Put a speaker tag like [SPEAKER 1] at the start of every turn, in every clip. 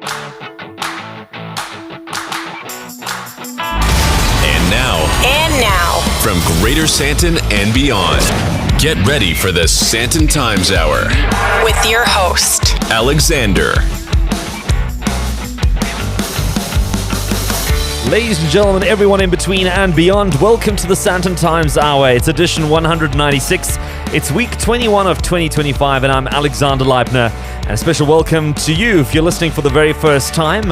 [SPEAKER 1] And now, from Greater Sandton and beyond, get ready for the Sandton Times Hour
[SPEAKER 2] with your host,
[SPEAKER 1] Alexander.
[SPEAKER 3] Ladies and gentlemen, everyone in between and beyond, welcome to the Sandton Times Hour. It's edition 196. It's week 21 of 2025, and I'm Alexander Leibner. And a special welcome to you if you're listening for the very first time.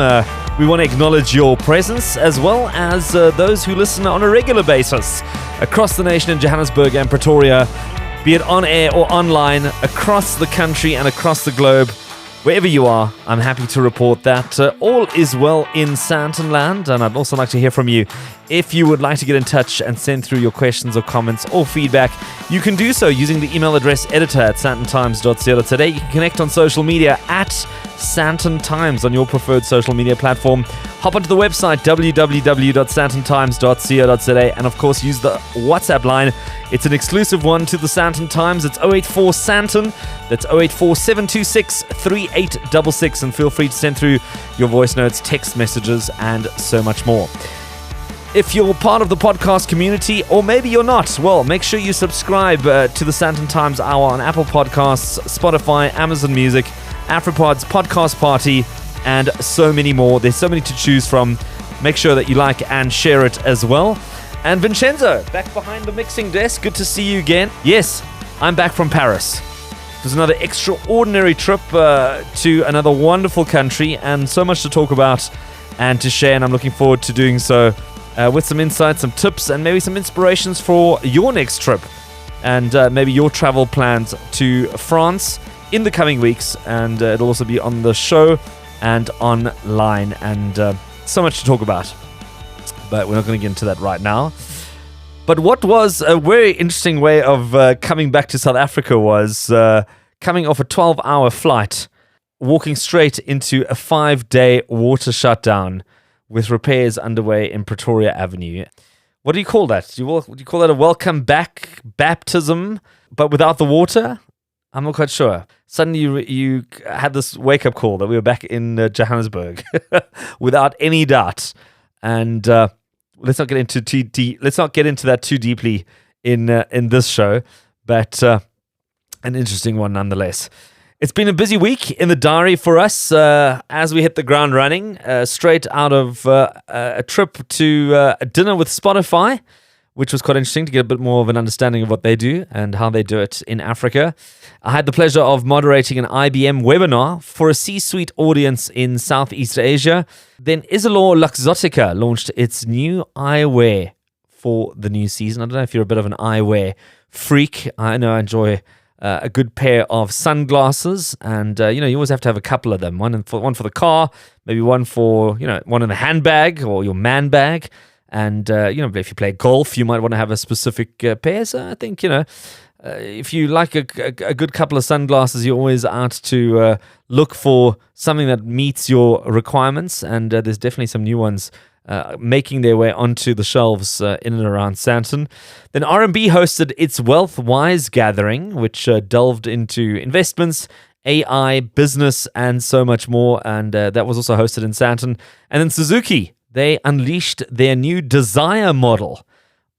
[SPEAKER 3] We want to acknowledge your presence, as well as those who listen on a regular basis across the nation in Johannesburg and Pretoria, be it on air or online, across the country and across the globe. Wherever you are, I'm happy to report that all is well in Sandton land, and I'd also like to hear from you. If you would like to get in touch and send through your questions or comments or feedback, you can do so using the email address editor@sandtontimes.co.za. You can connect on social media at Sandton Times on your preferred social media platform. Hop onto the website www.sandtontimes.co.za, and of course use the WhatsApp line. It's an exclusive one to the Sandton Times. It's 084 Sandton. That's 084 726 3866, and feel free to send through your voice notes, text messages, and so much more. If you're part of the podcast community, or maybe you're not, well, make sure you subscribe to the Sandton Times Hour on Apple Podcasts, Spotify, Amazon Music, AfriPod's Podcast Party, and so many more. There's so many to choose from. Make sure that you like and share it as well. And Vincenzo, back behind the mixing desk. Good to see you again. Yes, I'm back from Paris. It was another extraordinary trip to another wonderful country, and so much to talk about and to share, and I'm looking forward to doing so with some insights, some tips, and maybe some inspirations for your next trip, and maybe your travel plans to France in the coming weeks. And it'll also be on the show and online, and so much to talk about. But we're not going to get into that right now. But what was a very interesting way of coming back to South Africa was coming off a 12-hour flight, walking straight into a 5-day water shutdown with repairs underway in Pretoria Avenue. What do you call that? Do you call that a welcome back baptism, but without the water? I'm not quite sure. Suddenly you had this wake-up call that we were back in Johannesburg, without any doubt. And let's not get into that too deeply in this show, but an interesting one nonetheless. It's been a busy week in the diary for us as we hit the ground running, straight out of a trip to a dinner with Spotify, which was quite interesting to get a bit more of an understanding of what they do and how they do it in Africa. I had the pleasure of moderating an IBM webinar for a C-suite audience in Southeast Asia. Then Isilor Luxottica launched its new eyewear for the new season. I don't know if you're a bit of an eyewear freak. I know I enjoy a good pair of sunglasses, and you always have to have a couple of them. One for the car, maybe one for one in the handbag or your man bag. And if you play golf, you might want to have a specific pair. So I think if you like a good couple of sunglasses, you're always out to look for something that meets your requirements. And there's definitely some new ones making their way onto the shelves in and around Sandton. Then RMB hosted its Wealth Wise gathering, which delved into investments, AI, business, and so much more. And that was also hosted in Sandton. And then Suzuki, they unleashed their new Desire model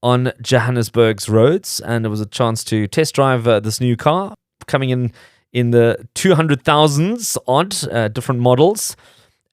[SPEAKER 3] on Johannesburg's roads, and it was a chance to test drive this new car, coming in the 200,000s odd, different models.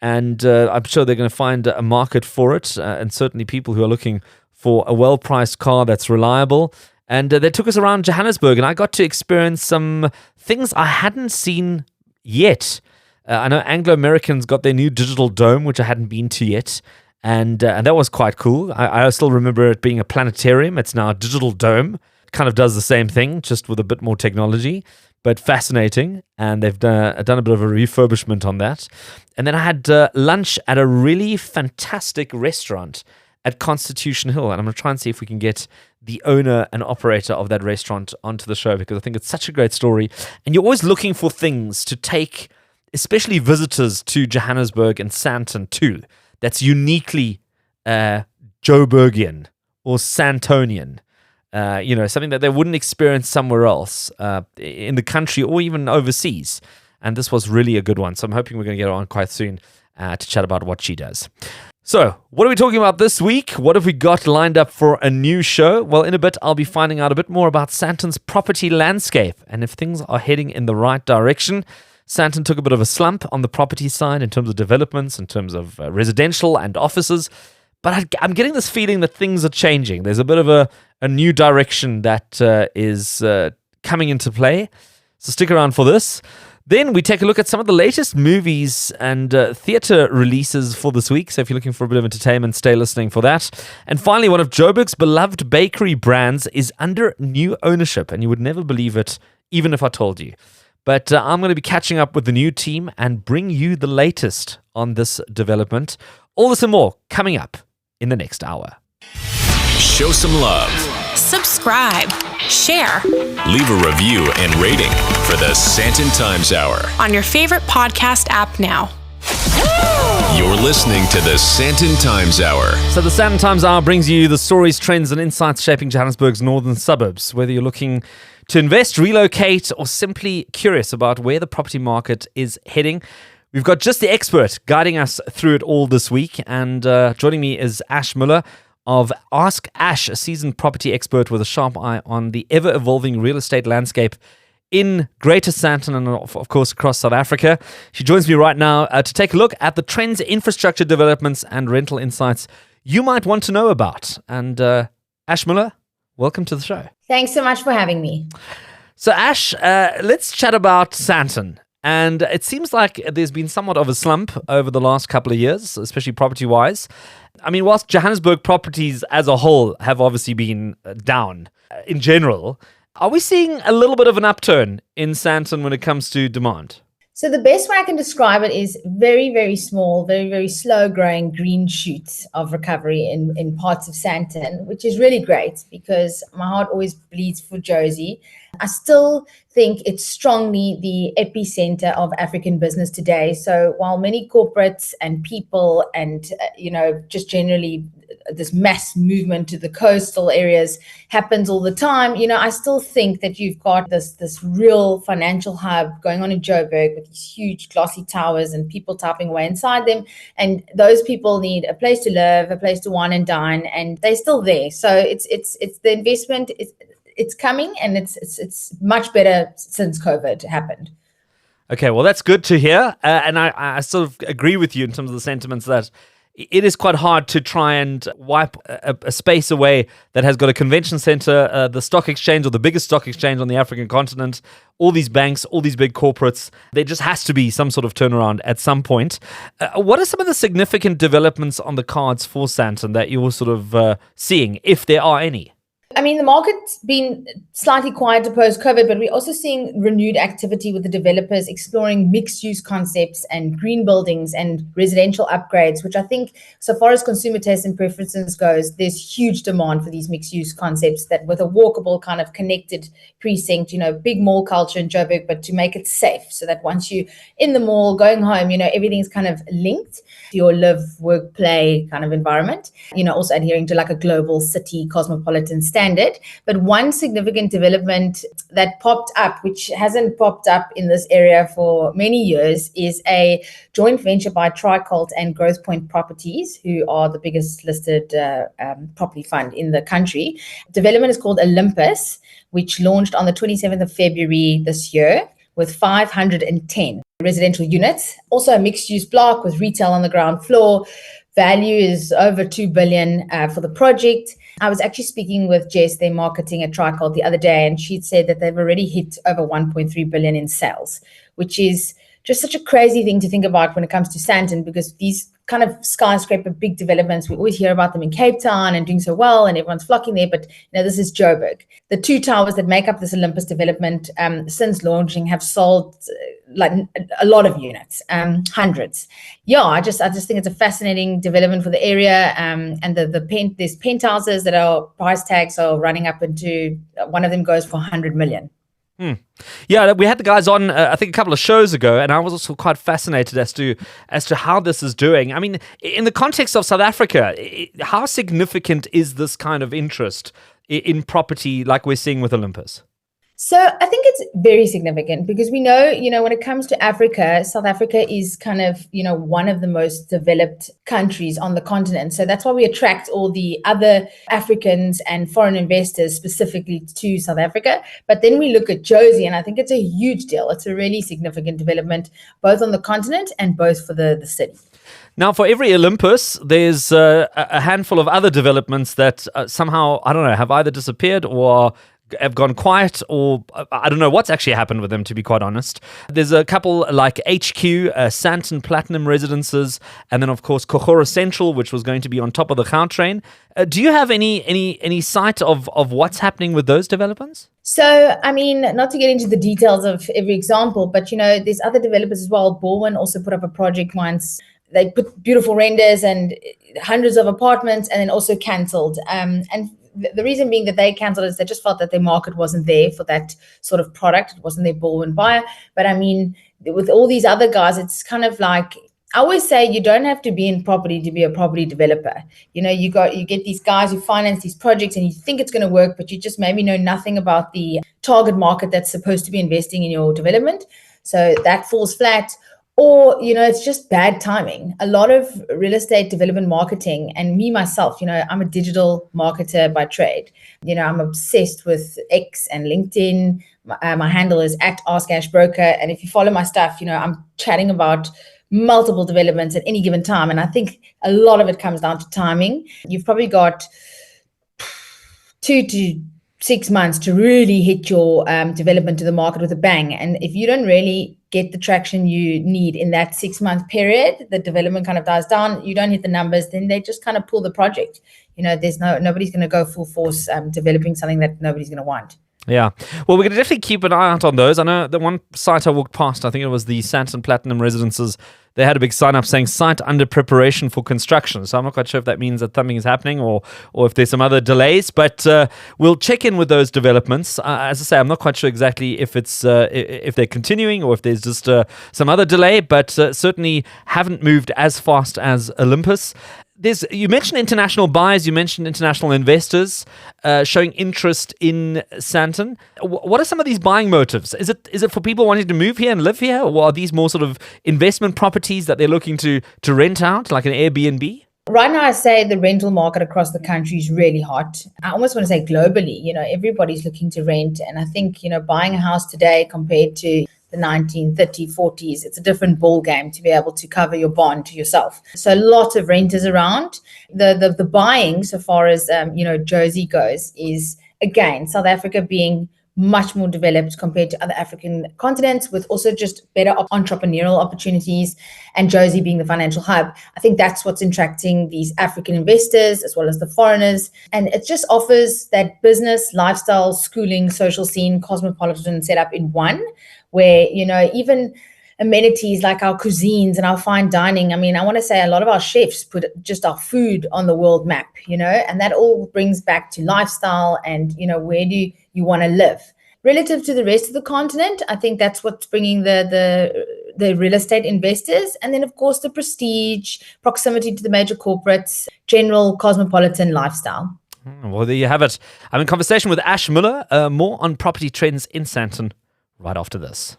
[SPEAKER 3] And I'm sure they're going to find a market for it, and certainly people who are looking for a well-priced car that's reliable. And they took us around Johannesburg, and I got to experience some things I hadn't seen yet. I know Anglo-Americans got their new digital dome, which I hadn't been to yet. And that was quite cool. I still remember it being a planetarium. It's now a digital dome. It kind of does the same thing, just with a bit more technology, but fascinating. And they've done a bit of a refurbishment on that. And then I had lunch at a really fantastic restaurant at Constitution Hill. And I'm going to try and see if we can get the owner and operator of that restaurant onto the show, because I think it's such a great story. And you're always looking for things to take, especially visitors to Johannesburg and Sandton too, that's uniquely Joburgian or Santonian. Something that they wouldn't experience somewhere else in the country or even overseas. And this was really a good one. So I'm hoping we're going to get on quite soon. to chat about what she does. So, what are we talking about this week? What have we got lined up for a new show? Well, in a bit, I'll be finding out a bit more about Sandton's property landscape and if things are heading in the right direction. Sandton took a bit of a slump on the property side in terms of developments, in terms of residential and offices. But I'm getting this feeling that things are changing. There's a bit of a new direction that is coming into play. So stick around for this. Then we take a look at some of the latest movies and theatre releases for this week. So if you're looking for a bit of entertainment, stay listening for that. And finally, one of Joburg's beloved bakery brands is under new ownership. And you would never believe it, even if I told you. But I'm going to be catching up with the new team and bring you the latest on this development. All this and more coming up in the next hour.
[SPEAKER 1] Show some love.
[SPEAKER 2] Subscribe, share
[SPEAKER 1] Leave a review and rating for the Sandton Times Hour.
[SPEAKER 2] on your favorite podcast app now.
[SPEAKER 1] You're listening to the Sandton Times Hour.
[SPEAKER 3] So the Sandton Times Hour brings you the stories, trends, and insights shaping Johannesburg's northern suburbs. Whether you're looking to invest, relocate, or simply curious about where the property market is heading, we've got just the expert guiding us through it all this week. And joining me is Ash Müller of AskAsh, a seasoned property expert with a sharp eye on the ever-evolving real estate landscape in Greater Sandton and, of course, across South Africa. She joins me right now to take a look at the trends, infrastructure developments, and rental insights you might want to know about. And Ash Müller, welcome to the show.
[SPEAKER 4] Thanks so much for having me.
[SPEAKER 3] So, Ash, let's chat about Sandton. And it seems like there's been somewhat of a slump over the last couple of years, especially property-wise. I mean, whilst Johannesburg properties as a whole have obviously been down in general, are we seeing a little bit of an upturn in Sandton when it comes to demand?
[SPEAKER 4] So the best way I can describe it is very, very small, very, very slow growing green shoots of recovery in parts of Sandton, which is really great because my heart always bleeds for Josie. I still think it's strongly the epicenter of African business today. So while many corporates and people and, just generally this mass movement to the coastal areas happens all the time, I still think that you've got this real financial hub going on in Joburg with these huge glossy towers and people tapping away inside them. And those people need a place to live, a place to wine and dine, and they're still there. So it's the investment. It's coming, and it's much better since COVID happened.
[SPEAKER 3] Okay, well, that's good to hear. And I sort of agree with you in terms of the sentiments that it is quite hard to try and wipe a space away that has got a convention center, the stock exchange, or the biggest stock exchange on the African continent, all these banks, all these big corporates. There just has to be some sort of turnaround at some point. What are some of the significant developments on the cards for Sandton that you're sort of seeing, if there are any?
[SPEAKER 4] I mean, the market's been slightly quieter post-COVID, but we're also seeing renewed activity with the developers exploring mixed-use concepts and green buildings and residential upgrades, which I think, so far as consumer tastes and preferences goes, there's huge demand for these mixed-use concepts that with a walkable kind of connected precinct, big mall culture in Joburg, but to make it safe so that once you're in the mall, going home, everything's kind of linked to your live, work, play kind of environment, also adhering to like a global city cosmopolitan standard. But one significant development that popped up, which hasn't popped up in this area for many years, is a joint venture by Tricult and Growth Point Properties, who are the biggest listed property fund in the country. Development is called Olympus, which launched on the 27th of February this year with 510 residential units. Also a mixed-use block with retail on the ground floor. Value is over 2 billion for the project. I was actually speaking with Jess, their marketing at Tricult, the other day, and she'd said that they've already hit over 1.3 billion in sales, which is just such a crazy thing to think about when it comes to Sandton, because these kind of skyscraper big developments, we always hear about them in Cape Town and doing so well and everyone's flocking there, but this is Joburg. The two towers that make up this Olympus development since launching have sold like a lot of units, hundreds. Yeah, I just think it's a fascinating development for the area, and there's penthouses that are price tags are running up into, one of them goes for 100 million.
[SPEAKER 3] Yeah, we had the guys on, I think, a couple of shows ago, and I was also quite fascinated as to how this is doing. I mean, in the context of South Africa, how significant is this kind of interest in property like we're seeing with Olympus?
[SPEAKER 4] So I think it's very significant because we know, when it comes to Africa, South Africa is kind of, one of the most developed countries on the continent. So that's why we attract all the other Africans and foreign investors specifically to South Africa. But then we look at Jozi, and I think it's a huge deal. It's a really significant development, both on the continent and both for the city.
[SPEAKER 3] Now, for every Olympus, there's a handful of other developments that somehow, I don't know, have either disappeared or have gone quiet, or I don't know what's actually happened with them, to be quite honest. There's a couple like HQ, Sandton Platinum Residences, and then, of course, Kokoro Central, which was going to be on top of the Gautrain. Do you have any sight of what's happening with those developments?
[SPEAKER 4] So, I mean, not to get into the details of every example, but, there's other developers as well. Baldwin also put up a project once. They put beautiful renders and hundreds of apartments and then also cancelled. And the reason being that they cancelled is they just felt that their market wasn't there for that sort of product. It wasn't their Baldwin buyer. But I mean, with all these other guys, it's kind of like, I always say you don't have to be in property to be a property developer. You get these guys who finance these projects and you think it's going to work, but you just maybe know nothing about the target market that's supposed to be investing in your development. So that falls flat. Or, it's just bad timing. A lot of real estate development marketing, and me myself, I'm a digital marketer by trade. I'm obsessed with X and LinkedIn. My handle is @AskAshBroker. And if you follow my stuff, I'm chatting about multiple developments at any given time. And I think a lot of it comes down to timing. You've probably got 2 to 6 months to really hit your development to the market with a bang. And if you don't really get the traction you need in that 6-month period, the development kind of dies down, you don't hit the numbers, then they just kind of pull the project. There's nobody's going to go full force developing something that nobody's going to want.
[SPEAKER 3] Yeah. Well, we're going to definitely keep an eye out on those. I know the one site I walked past, I think it was the Sandton Platinum Residences, they had a big sign up saying site under preparation for construction. So I'm not quite sure if that means that something is happening or if there's some other delays, but we'll check in with those developments. As I say, I'm not quite sure exactly if it's if they're continuing or if there's just some other delay, but certainly haven't moved as fast as Olympus. You mentioned international buyers, you mentioned international investors showing interest in Sandton. What are some of these buying motives? Is it for people wanting to move here and live here, or are these more sort of investment properties that they're looking to rent out, like an Airbnb?
[SPEAKER 4] Right now, I say the rental market across the country is really hot. I almost want to say globally, everybody's looking to rent. And I think, buying a house today compared to the 1930s, 40s, it's a different ball game to be able to cover your bond to yourself. So a lot of renters around. The buying, so far as Jozi goes, is again South Africa being much more developed compared to other African continents, with also just better entrepreneurial opportunities, and Jozi being the financial hub. I think that's what's attracting these African investors as well as the foreigners. And it just offers that business, lifestyle, schooling, social scene, cosmopolitan setup in one, where, even amenities like our cuisines and our fine dining. I mean, I want to say a lot of our chefs put just our food on the world map, and that all brings back to lifestyle and, where do you want to live. Relative to the rest of the continent, I think that's what's bringing the real estate investors. And then, of course, the prestige, proximity to the major corporates, general cosmopolitan lifestyle.
[SPEAKER 3] Well, there you have it. I'm in conversation with Ash Müller, more on property trends in Sandton right after this.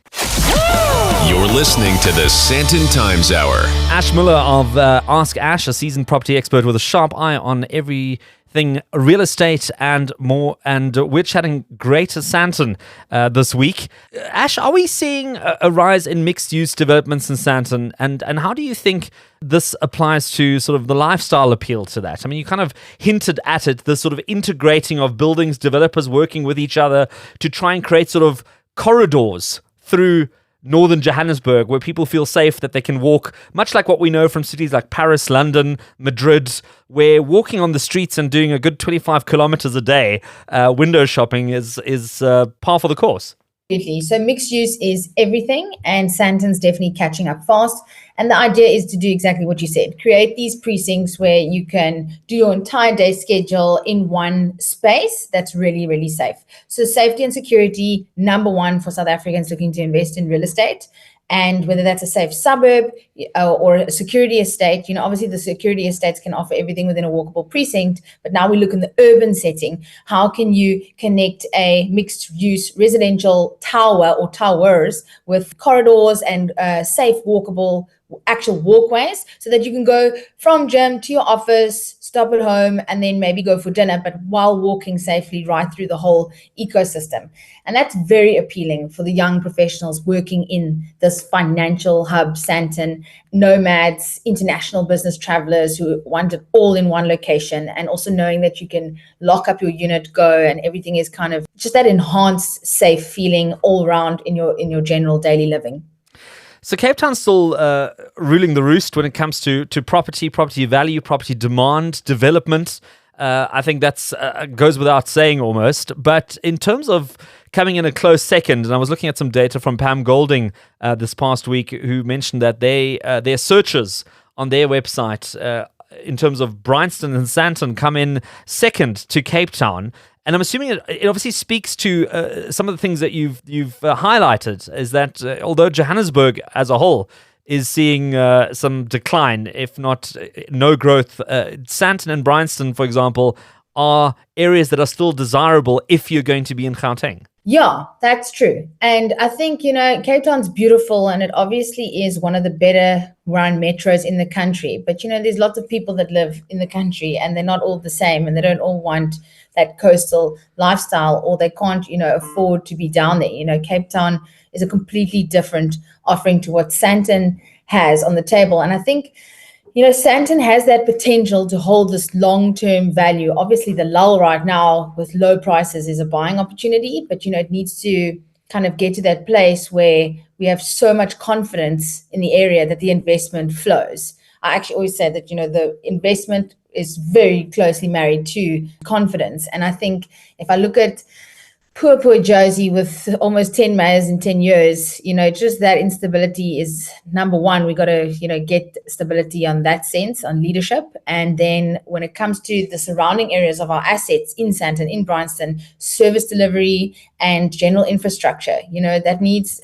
[SPEAKER 1] You're listening to the Sandton Times Hour.
[SPEAKER 3] Ash Müller of AskAsh, a seasoned property expert with a sharp eye on everything real estate and more. And we're chatting Greater Sandton this week. Ash, are we seeing a rise in mixed-use developments in Sandton? And how do you think this applies to sort of the lifestyle appeal to that? I mean, you kind of hinted at it, the sort of integrating of buildings, developers working with each other to try and create sort of corridors through northern Johannesburg where people feel safe that they can walk, much like what we know from cities like Paris, London, Madrid, where walking on the streets and doing a good 25 kilometers a day window shopping is par for the course.
[SPEAKER 4] Absolutely. So mixed use is everything, and Sandton's definitely catching up fast. And the idea is to do exactly what you said, create these precincts where you can do your entire day schedule in one space that's really, really safe. So safety and security, number one for South Africans looking to invest in real estate. and whether that's a safe suburb or a security estate. Obviously the security estates can offer everything within a walkable precinct, but now we look in the urban setting. How can you connect a mixed use residential tower or towers with corridors and safe walkable actual walkways, so that you can go from gym to your office, stop at home, and then maybe go for dinner, but while walking safely right through the whole ecosystem. And that's very appealing for the young professionals working in this financial hub, Sandton, nomads, international business travelers who want it all in one location, and also knowing that you can lock up your unit, go, and everything is kind of just that enhanced, safe feeling all around in your general daily living.
[SPEAKER 3] So Cape Town's still ruling the roost when it comes to property value, property demand, development. I think that's goes without saying almost. But in terms of coming in a close second, and I was looking at some data from Pam Golding this past week, who mentioned that their searches on their website in terms of Bryanston and Sandton come in second to Cape Town. And I'm assuming it obviously speaks to some of the things that you've highlighted, is that although Johannesburg as a whole is seeing some decline, if not no growth, Sandton and Bryanston, for example, are areas that are still desirable if you're going to be in Gauteng.
[SPEAKER 4] Yeah, that's true. And I think, Cape Town's beautiful, and it obviously is one of the better run metros in the country. But, there's lots of people that live in the country, and they're not all the same, and they don't all want that coastal lifestyle, or they can't, afford to be down there. Cape Town is a completely different offering to what Sandton has on the table. And I think, Sandton has that potential to hold this long-term value. Obviously, the lull right now with low prices is a buying opportunity, but, it needs to kind of get to that place where we have so much confidence in the area that the investment flows. I actually always say that, the investment is very closely married to confidence. And I think if I look at poor Josie with almost 10 mayors in 10 years, just that instability is number one. We got to, get stability on that sense, on leadership. And then when it comes to the surrounding areas of our assets in Sandton, in Bryanston, service delivery and general infrastructure, that needs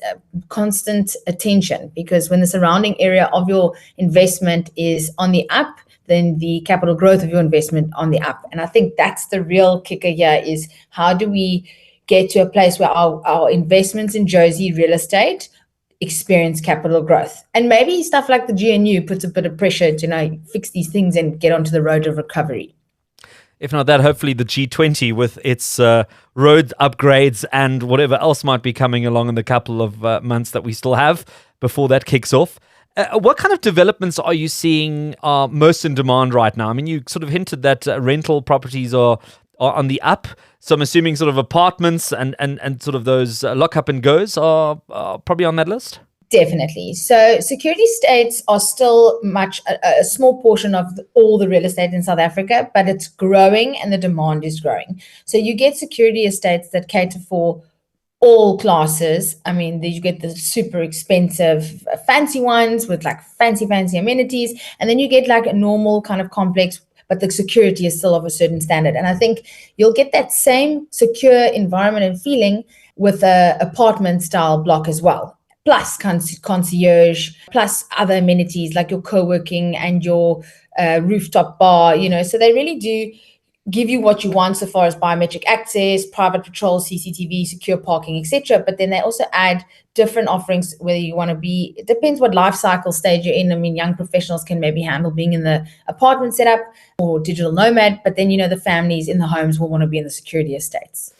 [SPEAKER 4] constant attention, because when the surrounding area of your investment is on the up, then the capital growth of your investment on the up. And I think that's the real kicker here, is how do we get to a place where our investments in Josie real estate experience capital growth? And maybe stuff like the GNU puts a bit of pressure to fix these things and get onto the road of recovery.
[SPEAKER 3] If not that, hopefully the G20 with its road upgrades and whatever else might be coming along in the couple of months that we still have before that kicks off. What kind of developments are you seeing are most in demand right now? I mean, you sort of hinted that rental properties are on the up. So I'm assuming sort of apartments and sort of those lock up and goes are probably on that list?
[SPEAKER 4] Definitely. So security estates are still much a small portion of all the real estate in South Africa, but it's growing and the demand is growing. So you get security estates that cater for all classes. I mean, you get the super expensive, fancy ones with like fancy amenities. And then you get like a normal kind of complex, but the security is still of a certain standard. And I think you'll get that same secure environment and feeling with a apartment style block as well. Plus concierge, plus other amenities like your co-working and your rooftop bar, so they really do give you what you want so far as biometric access, private patrol, CCTV, secure parking, etc. But then they also add different offerings, whether you want to be, it depends what life cycle stage you're in. I mean, young professionals can maybe handle being in the apartment setup or digital nomad, but then, the families in the homes will want to be in the security estates.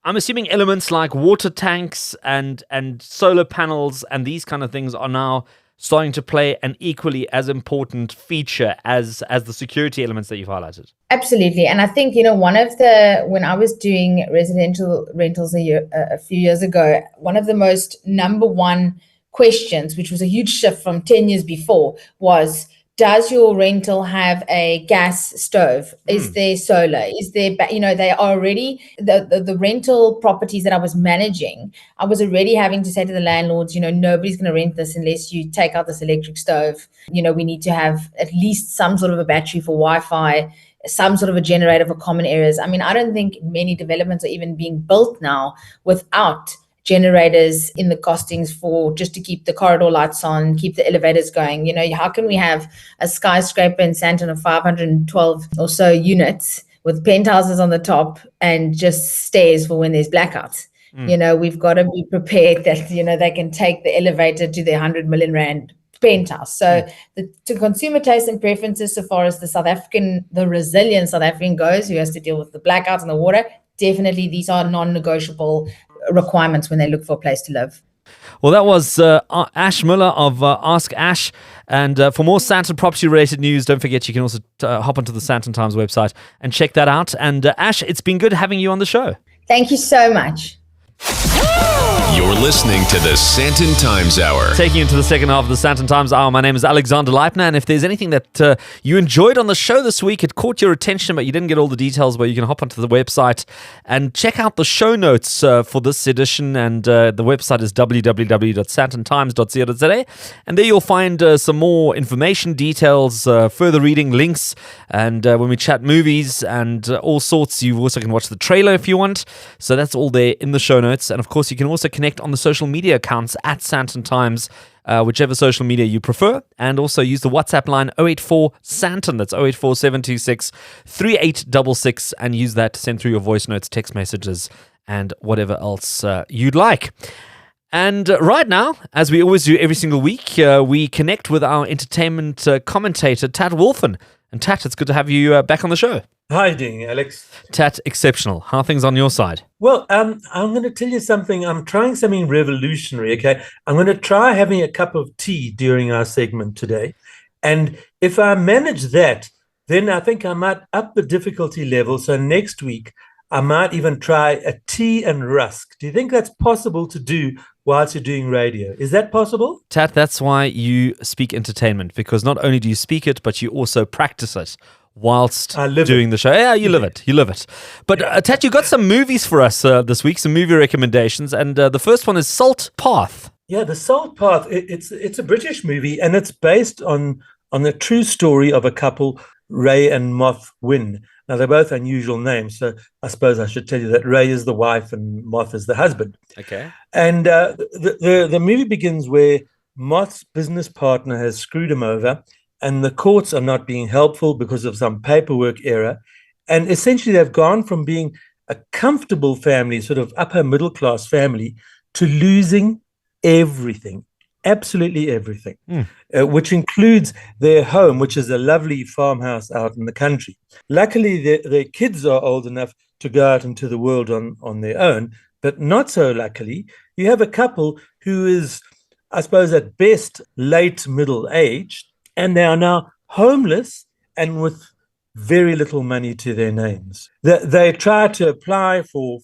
[SPEAKER 3] I'm assuming elements like water tanks and solar panels and these kind of things are now starting to play an equally as important feature as the security elements that you've highlighted.
[SPEAKER 4] Absolutely. And I think, when I was doing residential rentals a few years ago, one of the most number one questions, which was a huge shift from 10 years before, was, does your rental have a gas stove? Is there solar? Is there, they are already, the rental properties that I was managing, I was already having to say to the landlords, nobody's going to rent this unless you take out this electric stove. We need to have at least some sort of a battery for Wi-Fi, some sort of a generator for common areas. I mean, I don't think many developments are even being built now without generators in the costings for just to keep the corridor lights on, keep the elevators going. How can we have a skyscraper in Sandton of 512 or so units with penthouses on the top and just stairs for when there's blackouts? We've got to be prepared that, they can take the elevator to their 100 million rand penthouse. So to consumer taste and preferences, so far as the resilient South African goes, who has to deal with the blackouts and the water, definitely these are non-negotiable requirements when they look for a place to live.
[SPEAKER 3] Well, that was Ash Müller of AskAsh. And for more Sandton property-related news, don't forget you can also hop onto the Sandton Times website and check that out. And Ash, it's been good having you on the show.
[SPEAKER 4] Thank you so much.
[SPEAKER 1] You're listening to the Sandton Times Hour.
[SPEAKER 3] Taking you into the second half of the Sandton Times Hour, my name is Alexander Leipner, and if there's anything that you enjoyed on the show this week, it caught your attention, but you didn't get all the details, well, you can hop onto the website and check out the show notes for this edition, and the website is www.sandtontimes.co.za, and there you'll find some more information, details, further reading, links, and when we chat movies and all sorts, you also can watch the trailer if you want, so that's all there in the show notes, and of course you can also connect on the social media accounts at Sandton Times, whichever social media you prefer, and also use the WhatsApp line 084 Sandton, that's 084 726 3866, and use that to send through your voice notes, text messages, and whatever else you'd like. And right now, as we always do every single week, we connect with our entertainment commentator, Tat Wolfen. And Tat, it's good to have you back on the show.
[SPEAKER 5] How are you doing, Alex?
[SPEAKER 3] Tat, exceptional. How are things on your side?
[SPEAKER 5] Well, I'm going to tell you something. I'm trying something revolutionary, okay? I'm going to try having a cup of tea during our segment today. And if I manage that, then I think I might up the difficulty level. So next week, I might even try a tea and rusk. Do you think that's possible to do whilst you're doing radio? Is that possible?
[SPEAKER 3] Tat, that's why you speak entertainment, because not only do you speak it, but you also practice it whilst doing the show. Yeah, you live it. You live it. But Tat, you got some movies for us this week, some movie recommendations, and the first one is Salt Path.
[SPEAKER 5] Yeah, The Salt Path. It's a British movie, and it's based on the true story of a couple, Ray and Moth Wynn. Now, they're both unusual names, so I suppose I should tell you that Ray is the wife and Moth is the husband.
[SPEAKER 3] Okay.
[SPEAKER 5] And the movie begins where Moth's business partner has screwed him over, and the courts are not being helpful because of some paperwork error. And essentially, they've gone from being a comfortable family, sort of upper middle class family, to losing everything. Absolutely everything, which includes their home, which is a lovely farmhouse out in the country. Luckily, their kids are old enough to go out into the world on their own, but not so luckily, you have a couple who is, I suppose, at best, late middle aged, and they are now homeless and with very little money to their names. They try to apply for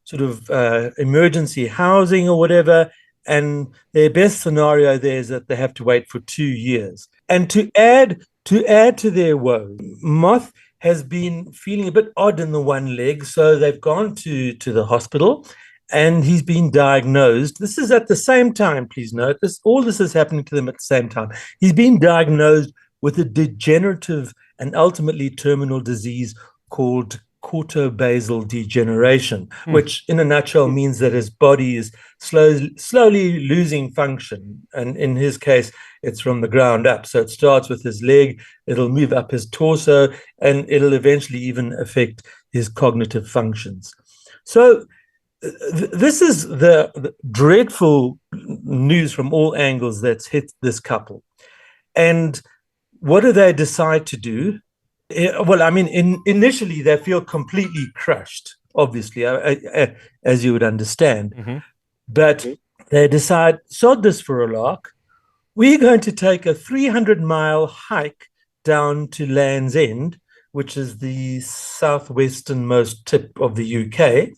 [SPEAKER 5] sort of emergency housing or whatever, and their best scenario there is that they have to wait for 2 years. And to add to their woe, Moth has been feeling a bit odd in the one leg, so they've gone to the hospital, and he's been diagnosed. This is at the same time, please note, all this is happening to them at the same time. He's been diagnosed with a degenerative and ultimately terminal disease called cortobasal degeneration, which in a nutshell means that his body is slowly losing function. And in his case, it's from the ground up. So it starts with his leg, it'll move up his torso, and it'll eventually even affect his cognitive functions. So this is the dreadful news from all angles that's hit this couple. And what do they decide to do? Well, I mean, initially they feel completely crushed, obviously, as you would understand. Mm-hmm. But they decide, sod this for a lark. We're going to take a 300-mile hike down to Land's End, which is the southwesternmost tip of the UK,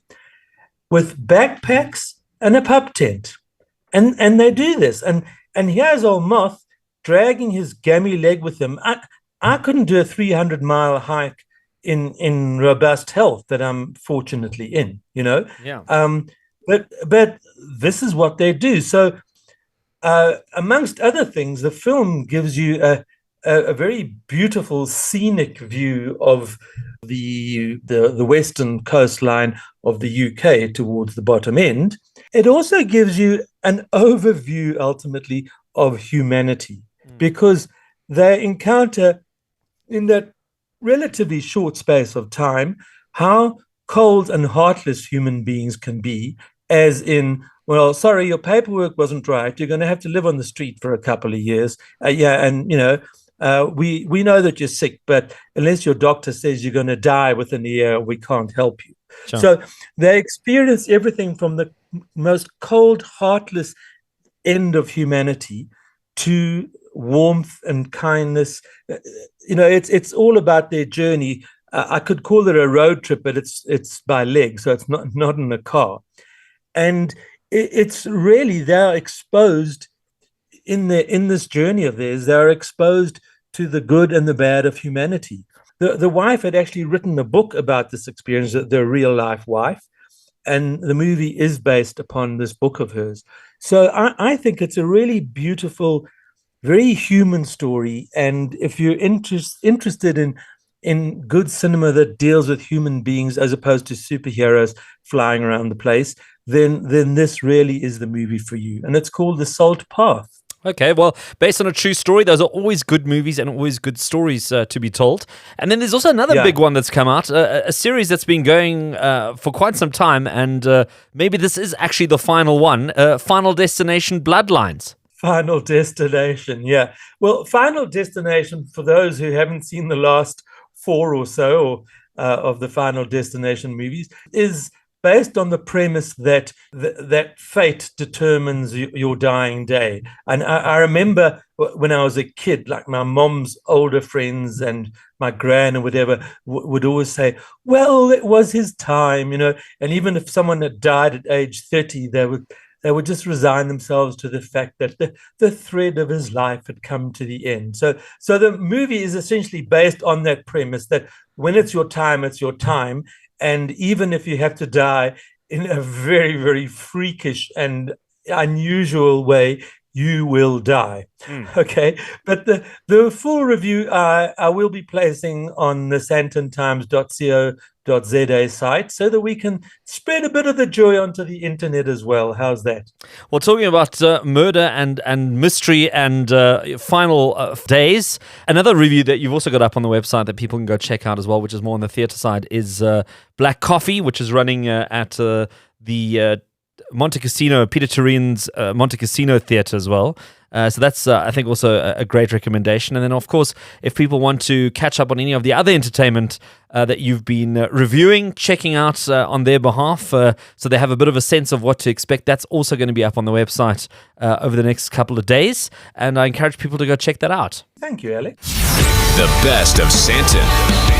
[SPEAKER 5] with backpacks and a pup tent. And they do this. And here's old Moth dragging his gammy leg with him. I couldn't do a 300-mile hike in robust health that I'm fortunately in, you know.
[SPEAKER 3] Yeah.
[SPEAKER 5] But this is what they do. So, amongst other things, the film gives you a very beautiful scenic view of the western coastline of the UK towards the bottom end, it also gives you an overview, ultimately, of humanity, because they encounter in that relatively short space of time how cold and heartless human beings can be, as in, well, sorry, your paperwork wasn't right. You're going to have to live on the street for a couple of years. We know that you're sick, but unless your doctor says you're going to die within a year, we can't help you. Sure. So they experience everything from the most cold, heartless end of humanity to warmth and kindness. It's all about their journey. I could call it a road trip, but it's by leg, so it's not in a car. And it's really, they're exposed in this journey of theirs. They're exposed to the good and the bad of humanity. The wife had actually written a book about this experience, the real life wife, and the movie is based upon this book of hers. So I think it's a really beautiful, very human story. And if you're interested in good cinema that deals with human beings as opposed to superheroes flying around the place, then this really is the movie for you. And it's called The Salt Path.
[SPEAKER 3] Okay, well, based on a true story, those are always good movies and always good stories to be told. And then there's also another big one that's come out, a series that's been going for quite some time, and maybe this is actually the final one, Final Destination Bloodlines.
[SPEAKER 5] Final Destination, yeah. Well, Final Destination, for those who haven't seen the last 4 or so of the Final Destination movies, is based on the premise that that fate determines your dying day. And I remember when I was a kid, like my mom's older friends and my gran or whatever would always say, well, it was his time, and even if someone had died at age 30, they would just resign themselves to the fact that the thread of his life had come to the end. So the movie is essentially based on that premise that when it's your time, it's your time. And even if you have to die in a very, very freakish and unusual way, you will die. Okay. But the full review I will be placing on the sandtontimes.co.za site so that we can spread a bit of the joy onto the internet as well. How's that?
[SPEAKER 3] Well, talking about murder and mystery and final days, another review that you've also got up on the website that people can go check out as well, which is more on the theatre side, is Black Coffee, which is running at the Monte Cassino, Peter Turin's Monte Cassino Theatre as well. So that's, I think, also a great recommendation. And then, of course, if people want to catch up on any of the other entertainment that you've been reviewing, checking out on their behalf, so they have a bit of a sense of what to expect, that's also going to be up on the website over the next couple of days. And I encourage people to go check that out.
[SPEAKER 5] Thank you, Alex.
[SPEAKER 1] The best of Sandton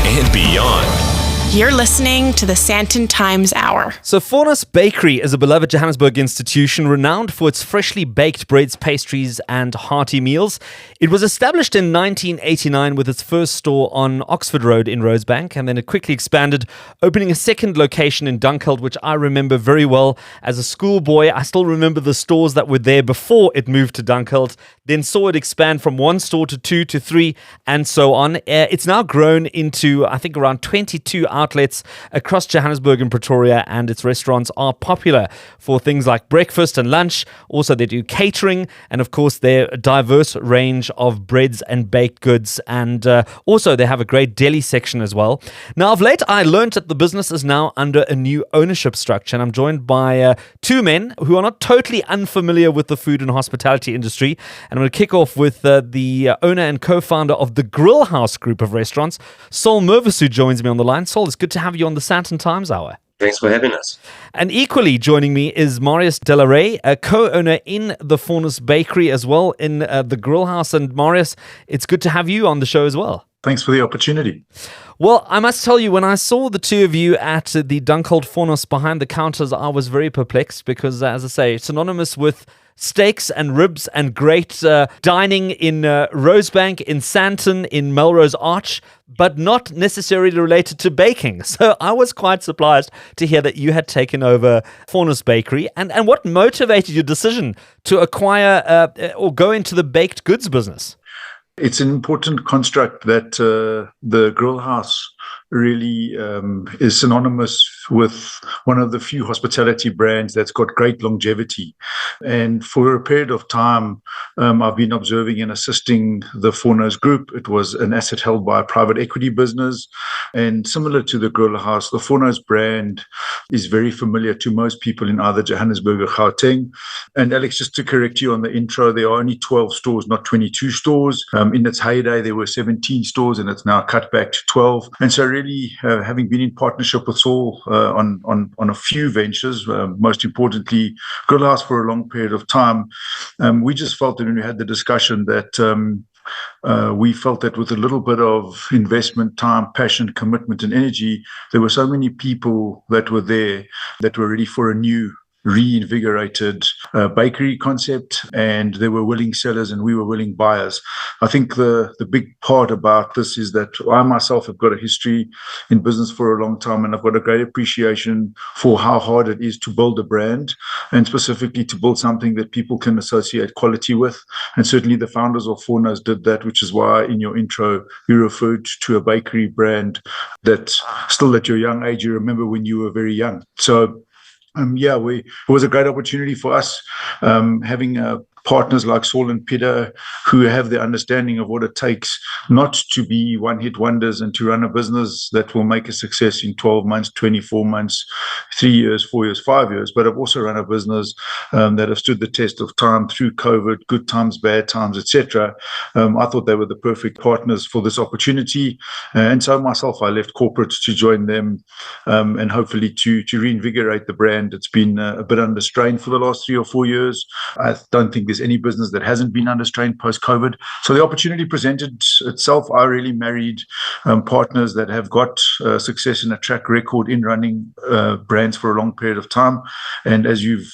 [SPEAKER 1] and beyond.
[SPEAKER 2] You're listening to the Sandton Times Hour.
[SPEAKER 3] So Fournos Bakery is a beloved Johannesburg institution renowned for its freshly baked breads, pastries, and hearty meals. It was established in 1989 with its first store on Oxford Road in Rosebank, and then it quickly expanded, opening a second location in Dunkeld, which I remember very well as a schoolboy. I still remember the stores that were there before it moved to Dunkeld, then saw it expand from 1 store to 2 to 3, and so on. It's now grown into, I think, around 22 outlets across Johannesburg and Pretoria, and its restaurants are popular for things like breakfast and lunch. Also, they do catering, and of course, their diverse range of breads and baked goods, and also they have a great deli section as well. Now, of late, I learned that the business is now under a new ownership structure, and I'm joined by 2 men who are not totally unfamiliar with the food and hospitality industry. And I'm going to kick off with the owner and co-founder of the Grillhouse group of restaurants, Saul Mervis, who joins me on the line. Saul, it's good to have you on the Sandton Times Hour.
[SPEAKER 6] Thanks for having us.
[SPEAKER 3] And equally joining me is Marius de Larey, a co-owner in the Fournos Bakery as well in the Grillhouse. And Marius, it's good to have you on the show as well.
[SPEAKER 7] Thanks for the opportunity.
[SPEAKER 3] Well, I must tell you, when I saw the two of you at the Dunkeld Fournos behind the counters, I was very perplexed because, as I say, synonymous with steaks and ribs and great dining in Rosebank, in Sandton, in Melrose Arch, but not necessarily related to baking. So I was quite surprised to hear that you had taken over Fournos Bakery. And what motivated your decision to acquire or go into the baked goods business?
[SPEAKER 7] It's an important construct that the Grillhouse
[SPEAKER 6] really is synonymous with one of the few hospitality brands that's got great longevity. And for a period of time, I've been observing and assisting the Fournos Group. It was an asset held by a private equity business. And similar to the Grillhouse, the Fournos brand is very familiar to most people in either Johannesburg or Gauteng. And Alex, just to correct you on the intro, there are only 12 stores, not 22 stores. In its heyday, there were 17 stores, and it's now cut back to 12. And so really, having been in partnership with Saul on a few ventures, most importantly, Grillhouse for a long period of time, we just felt that when we had the discussion that we felt that with a little bit of investment, time, passion, commitment, and energy, there were so many people that were there that were ready for a new reinvigorated bakery concept, and there were willing sellers and we were willing buyers. I think the big part about this is that I myself have got a history in business for a long time, and I've got a great appreciation for how hard it is to build a brand, and specifically to build something that people can associate quality with. And certainly the founders of Fournos did that, which is why in your intro you referred to a bakery brand that still at your young age you remember when you were very young. So it was a great opportunity for us, having partners like Saul and Peter who have the understanding of what it takes not to be one-hit wonders and to run a business that will make a success in 12 months, 24 months, 3 years, 4 years, 5 years, but have also run a business that have stood the test of time through COVID, good times, bad times, etc. I thought they were the perfect partners for this opportunity. And so myself, I left corporate to join them and hopefully to reinvigorate the brand. It's been a bit under strain for the last 3 or 4 years. I don't think there's any business that hasn't been under strain post-COVID. So the opportunity presented itself. I really married partners that have got success and a track record in running brands for a long period of time. And as you've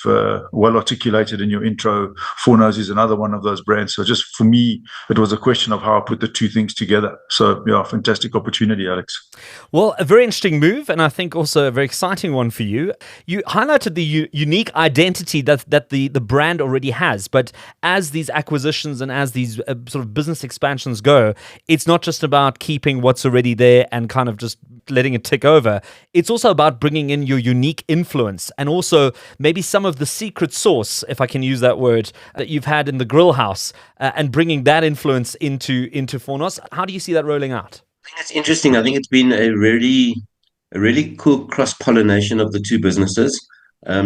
[SPEAKER 6] well articulated in your intro, Fournos is another one of those brands. So just for me, it was a question of how I put the two things together. So yeah, fantastic opportunity, Alex.
[SPEAKER 3] Well, a very interesting move, and I think also a very exciting one for you. You highlighted the unique identity that the brand already has, but as these acquisitions and as these sort of business expansions go, it's not just about keeping what's already there and kind of just letting it tick over. It's also about bringing in your unique influence and also maybe some of the secret sauce, if I can use that word, that you've had in the Grillhouse and bringing that influence into Fournos. How do you see that rolling out?
[SPEAKER 7] I think it's interesting. I think it's been a really cool cross-pollination of the two businesses.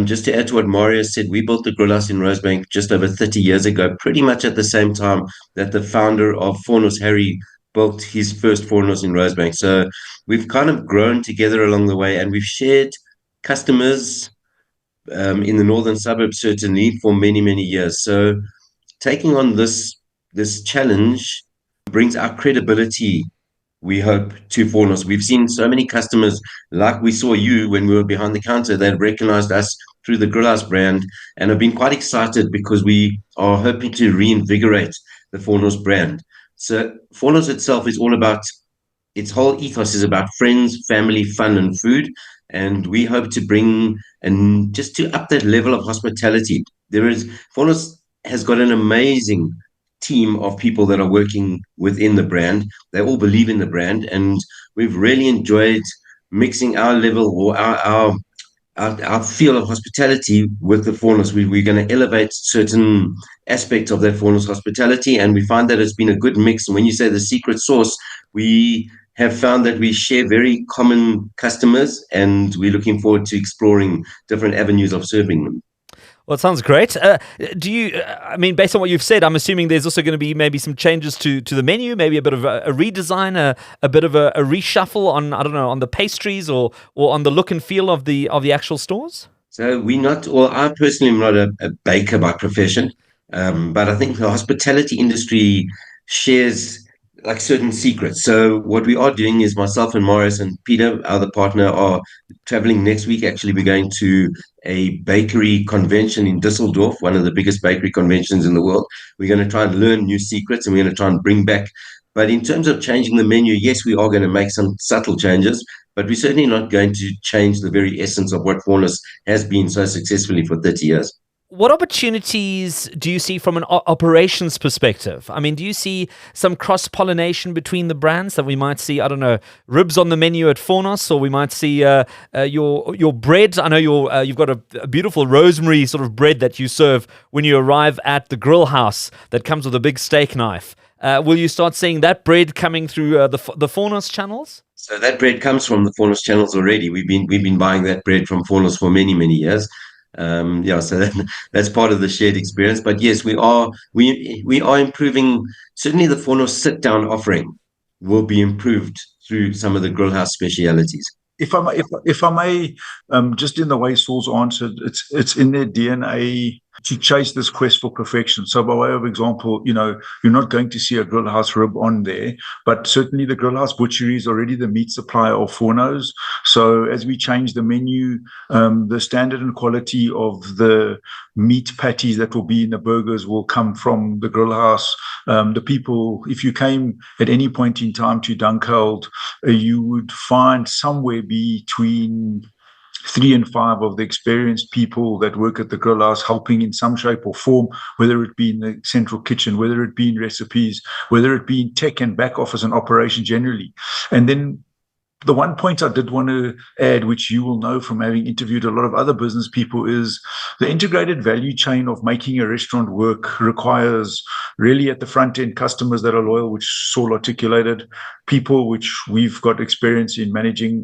[SPEAKER 7] Just to add to what Marius said, we built the Grillhouse in Rosebank just over 30 years ago, pretty much at the same time that the founder of Fournos, Harry, built his first Fournos in Rosebank. So we've kind of grown together along the way, and we've shared customers in the northern suburbs, certainly, for many, many years. So taking on this challenge brings our credibility, we hope, to Fournos. We've seen so many customers, like we saw you when we were behind the counter, that recognized us through the Grillhouse brand and have been quite excited because we are hoping to reinvigorate the Fournos brand. So Fournos itself is all about, its whole ethos is about friends, family, fun, and food. And we hope to bring, and just to up that level of hospitality. Fournos has got an amazing team of people that are working within the brand. They all believe in the brand, and we've really enjoyed mixing our level or our feel of hospitality with the Fournos. We're going to elevate certain aspects of that Fournos hospitality, and we find that it's been a good mix. And when you say the secret sauce, we have found that we share very common customers, and we're looking forward to exploring different avenues of serving them.
[SPEAKER 3] Well, it sounds great. Based on what you've said, I'm assuming there's also going to be maybe some changes to the menu, maybe a bit of a redesign, a bit of a reshuffle on, I don't know, on the pastries or on the look and feel of the actual stores?
[SPEAKER 7] So I personally am not a baker by profession, but I think the hospitality industry shares like certain secrets. So what we are doing is myself and Marius and Peter, our other partner, are traveling next week. Actually, we're going to a bakery convention in Düsseldorf, one of the biggest bakery conventions in the world. We're going to try and learn new secrets, and we're going to try and bring back. But in terms of changing the menu, yes, we are going to make some subtle changes, but we're certainly not going to change the very essence of what Fournos has been so successfully for 30 years.
[SPEAKER 3] What opportunities do you see from an operations perspective? I mean, do you see some cross-pollination between the brands that we might see, I don't know, ribs on the menu at Fournos, or we might see your bread? I know you've got a beautiful rosemary sort of bread that you serve when you arrive at the Grillhouse that comes with a big steak knife. Will you start seeing that bread coming through the Fournos channels?
[SPEAKER 7] So that bread comes from the Fournos channels already. We've been buying that bread from Fournos for many, many years. So that's part of the shared experience. But yes, we are improving. Certainly, the Fournos sit-down offering will be improved through some of the Grillhouse specialities.
[SPEAKER 6] If I may, just in the way Saul's answered, it's in their DNA to chase this quest for perfection. So by way of example, you're not going to see a Grillhouse rib on there, but certainly the Grillhouse butchery is already the meat supplier of Fournos. So as we change the menu, the standard and quality of the meat patties that will be in the burgers will come from the Grillhouse. The people, if you came at any point in time to Dunkeld, you would find somewhere between 3 and 5 of the experienced people that work at the Grillhouse helping in some shape or form, whether it be in the central kitchen, whether it be in recipes, whether it be in tech and back office and operation generally. And then the one point I did want to add, which you will know from having interviewed a lot of other business people, is the integrated value chain of making a restaurant work requires really at the front end customers that are loyal, which Saul articulated, people which we've got experience in managing.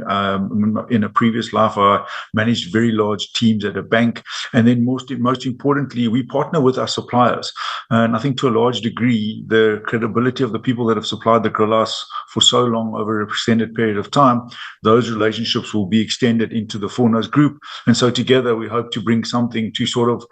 [SPEAKER 6] In a previous life, I managed very large teams at a bank. And then most importantly, we partner with our suppliers. And I think to a large degree, the credibility of the people that have supplied the Grillhouse for so long over a extended period of time, those relationships will be extended into the Fournos group. And so together we hope to bring something to sort of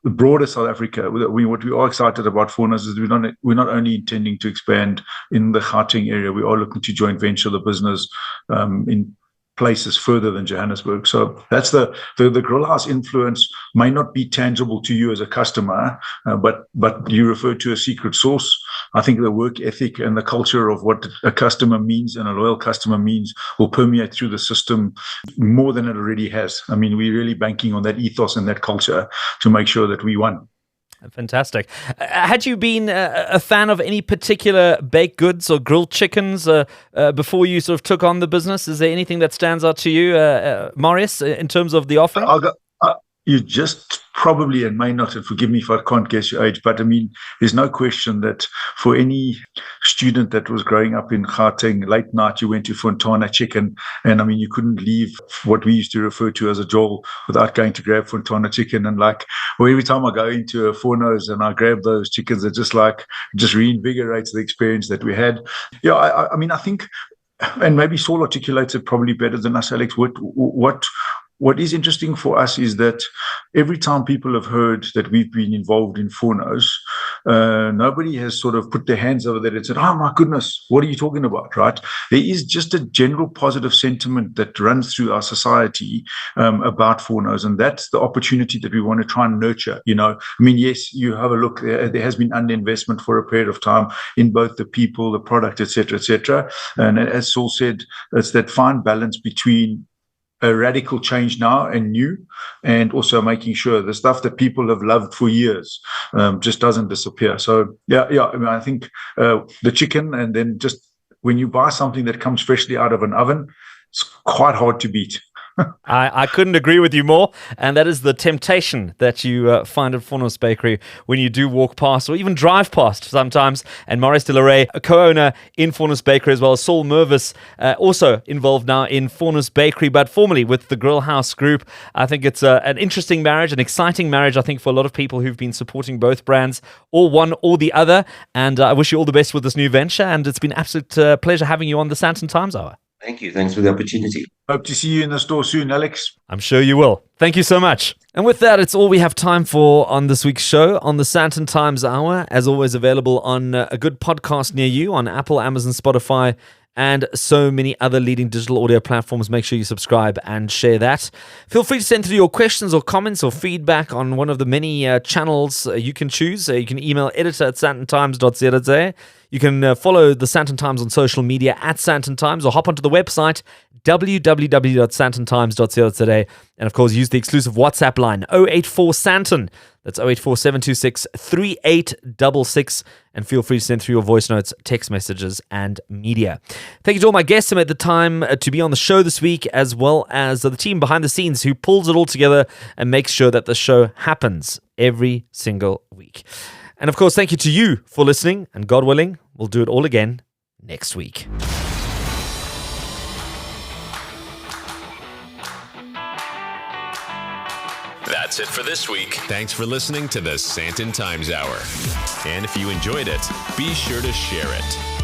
[SPEAKER 6] broader South Africa. What we are excited about Fournos is we're not only intending to expand in the Gauteng area, we are looking to joint venture the business in places further than Johannesburg. So that's the Grillhouse influence may not be tangible to you as a customer, but you refer to a secret sauce. I think the work ethic and the culture of what a customer means and a loyal customer means will permeate through the system more than it already has. I mean, we're really banking on that ethos and that culture to make sure that we won.
[SPEAKER 3] Fantastic. Had you been a fan of any particular baked goods or grilled chickens before you sort of took on the business? Is there anything that stands out to you, Marius, in terms of the offering?
[SPEAKER 6] You just probably, and may not, and forgive me if I can't guess your age, but I mean, there's no question that for any student that was growing up in Gauteng, late night, you went to Fontana Chicken, and I mean, you couldn't leave what we used to refer to as a joel without going to grab Fontana Chicken. And every time I go into a Fournos and I grab those chickens, it just reinvigorates the experience that we had. Yeah, I mean, I think, and maybe Saul articulates it probably better than us, Alex, what is interesting for us is that every time people have heard that we've been involved in Fournos, nobody has sort of put their hands over that and said, oh my goodness, what are you talking about, right? There is just a general positive sentiment that runs through our society about Fournos, and that's the opportunity that we want to try and nurture. I mean, yes, you have a look, there has been underinvestment for a period of time in both the people, the product, et cetera. And as Saul said, it's that fine balance between a radical change now and new, and also making sure the stuff that people have loved for years just doesn't disappear. So yeah. I mean, I think the chicken, and then just when you buy something that comes freshly out of an oven, it's quite hard to beat.
[SPEAKER 3] I couldn't agree with you more, and that is the temptation that you find at Fournos Bakery when you do walk past or even drive past sometimes. And Marius de Larey, a co-owner in Fournos Bakery, as well as Saul Mervis, also involved now in Fournos Bakery, but formerly with the Grillhouse Group. I think it's an interesting marriage, an exciting marriage, I think, for a lot of people who've been supporting both brands, or one or the other. And I wish you all the best with this new venture, and it's been an absolute pleasure having you on the Sandton Times Hour.
[SPEAKER 7] Thank you. Thanks for the opportunity.
[SPEAKER 6] Hope to see you in the store soon, Alex.
[SPEAKER 3] I'm sure you will. Thank you so much. And with that, it's all we have time for on this week's show on the Sandton Times Hour. As always, available on a good podcast near you on Apple, Amazon, Spotify, and so many other leading digital audio platforms. Make sure you subscribe and share that. Feel free to send through your questions or comments or feedback on one of the many channels you can choose. You can email editor@sandtontimes.co.za. You can follow the Sandton Times on social media @Sandton Times, or hop onto the website www.sandtontimes.co.za, and of course use the exclusive WhatsApp line 084 Sandton. That's 084 726 3866, and feel free to send through your voice notes, text messages, and media. Thank you to all my guests who made the time to be on the show this week, as well as the team behind the scenes who pulls it all together and makes sure that the show happens every single week. And of course, thank you to you for listening, and God willing, we'll do it all again next week.
[SPEAKER 1] That's it for this week. Thanks for listening to the Sandton Times Hour. And if you enjoyed it, be sure to share it.